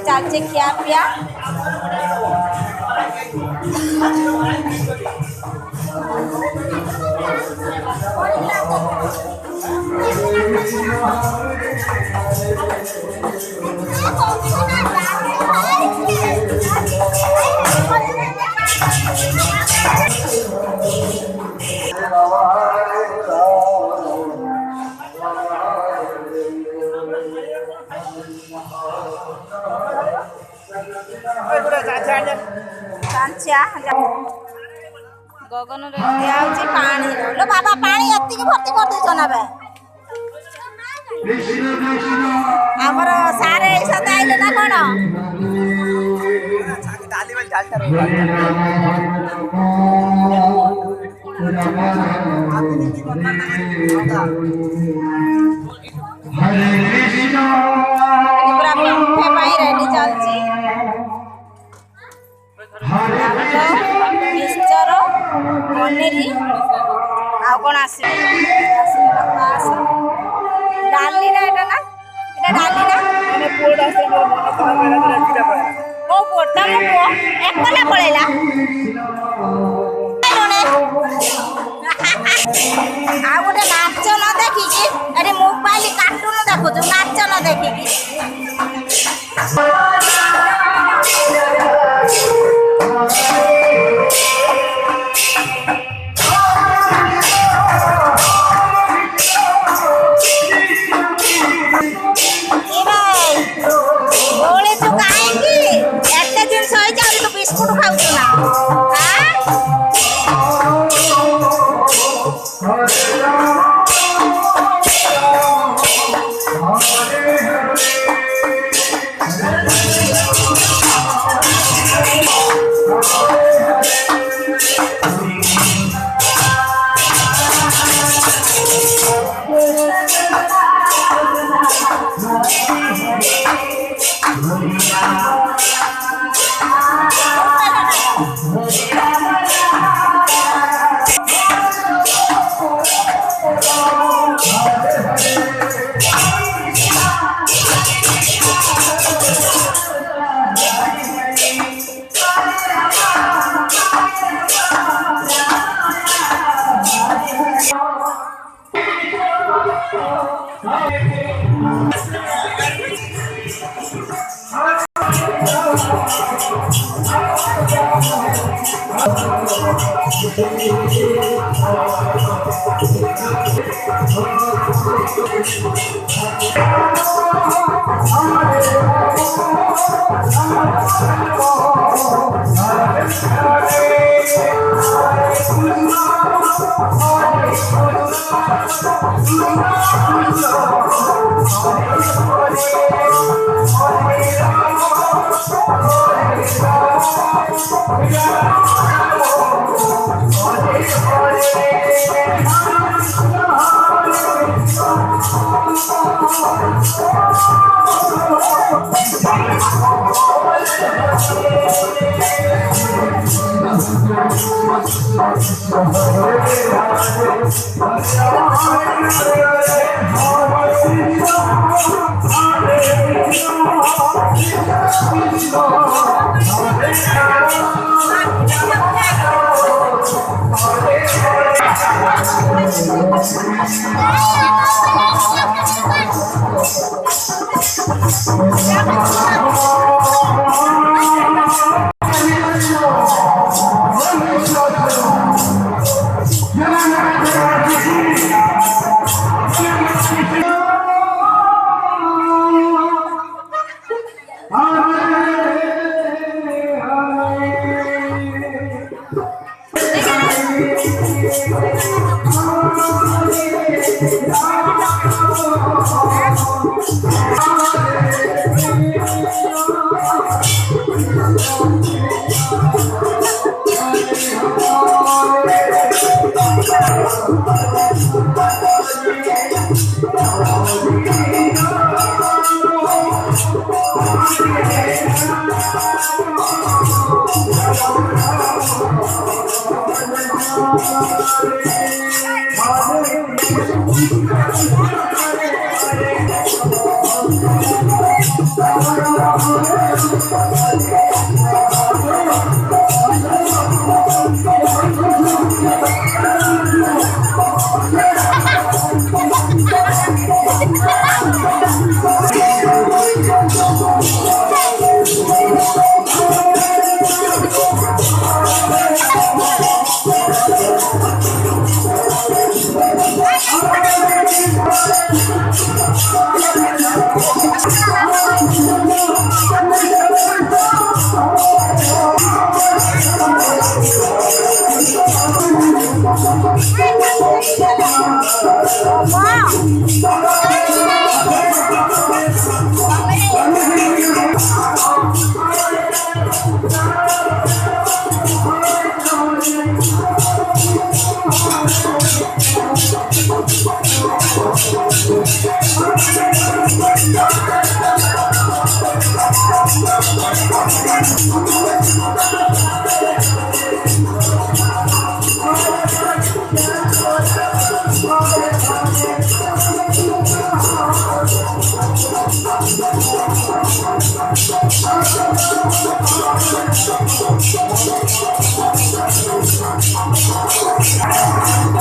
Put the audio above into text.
चलचे खिया पिया गगन दिया पानी लो बाबा पानी एति भर्ती कर देछ ना बे हमर सारे साथ आइले ना कोन डाली वाली डालता रहो हरे कृष्ण पूरा पे पाई रेडी चलची मिक्सचर पनीर आ कौन आसे डाली ना एटा ना एटा डाली ना माने पोड आसे मोर मन करा मेरा किटा पड़ा ओ पोडटा मो एकला पळेला आ गोटे नाच न देखि कि अरे मोबाइल कार्टून देखो जो नाच न देखि कि बिस्कुट खाऊ ना